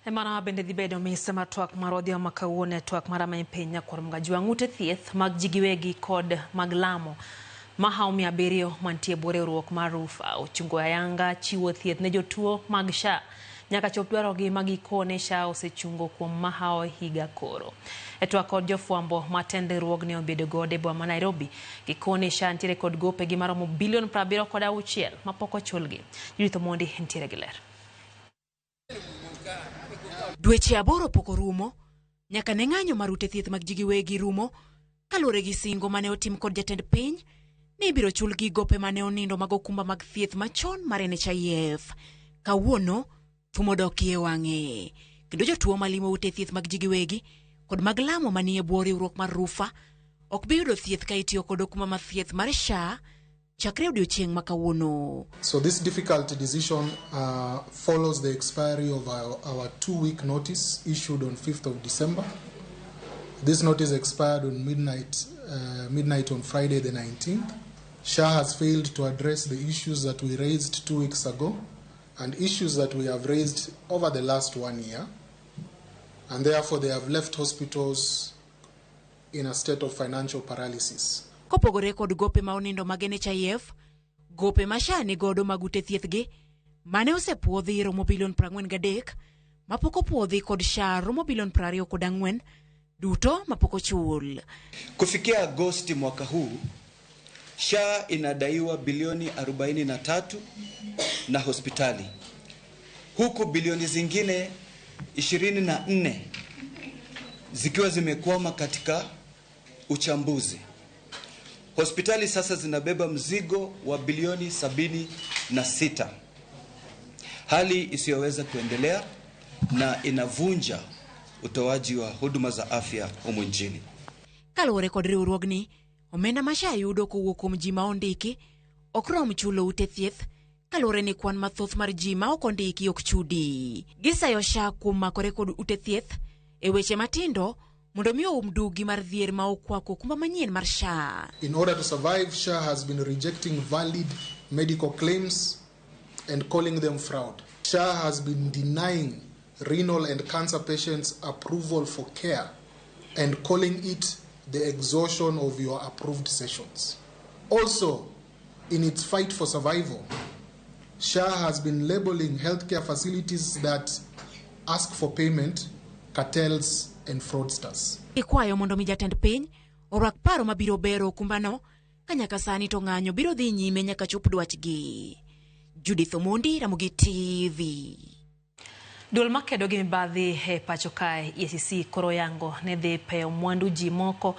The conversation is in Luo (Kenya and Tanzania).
Emana bende dhi bedo misema twak marodhi makawuone twak marama impenya kuom gajwang'ute thieth mag jigiwegi kod mag lamo mahaumi abiriyo mantie bore ruok mar Rufa ochungo ayanga chiwo thieth ne jotuo mag SHA nyaka chop dwarogi magikone SHA osechungo kuom mahao higa koro. Twak kod jofwambo matende ruogni obedo gode boma Nairobi gikone SHA ntiere kod gope gi maromo bilion 76 mapok ochulgi. Judith Omondi ntiere gi ler. Dweche aboro pok orumo nyaka ne ng'anyo mar ute thieth mag jigiwegi rumo kaluwore gi singo mane otim kod jatend piny ni ibiro chulgi gope mane onindo mag okumba mag thieth machon mar NHIF. Kawuono tumo dokie wang'e kendo jotuo malimo ute thieth mag jigiwegi kod mag lamo manie bwo riwruok mar Rufa ok bi yudo thieth ka itiyo kod okumba mar thieth mar SHA chakre odiochieng' ma kawuono. So this difficult decision follows the expiry of our 2-week notice issued on 5th of December. This notice expired on midnight on Friday the 19th. SHA has failed to address the issues that we raised 2 weeks ago and issues that we have raised over the last 1 year. And therefore they have left hospitals in a state of financial paralysis. Kopogore kod gope ma onindo mag NHIF, gope ma SHA ni godo mag ute thiethgi mane osepuodhi romo bilion 43 mapok opuodhi kod SHA romo bilion 24 duto mapok ochul. Kufikia Agosti mwaka huu, SHA inadaiwa bilioni 43 na hospitali, huku bilioni zingine 24 zikiwa zimekwama katika uchambuzi. Hospitali sasa zinabeba mzigo wa bilioni 76. Hali isiyoweza kuendelea na inavunja utoaji wa huduma za afya humu nchini. Kaluwore kod riwruogni, omenda ma SHA yudo kowuok kuom ji ma ondiki ok rom chulo ute thieth kaluwore ni kwan mathoth mar ji ma ok ondiki ok chudi. Gisayo SHA kuom makore kod ute thieth e weche matindo mondo mi umdugi mar dhier ma okwako okumba manyien mar SHA. In order to survive, SHA has been rejecting valid medical claims and calling them fraud. SHA has been denying renal and cancer patients approval for care and calling it the exhaustion of your approved sessions. Also, in its fight for survival, SHA has been labeling healthcare facilities that ask for payment cartels and fraudsters. Ikwayo mondo mi jatend piny orwak paro mabiro bero okumbano kanyaka sani to ng'anyo biro dhi nyime nyaka chop dwachgi. Judith Omondi, Ramogi TV. Duol makedo gi mibadhi e pacho kae EACC koro yango ne dhi peyo mwandu ji moko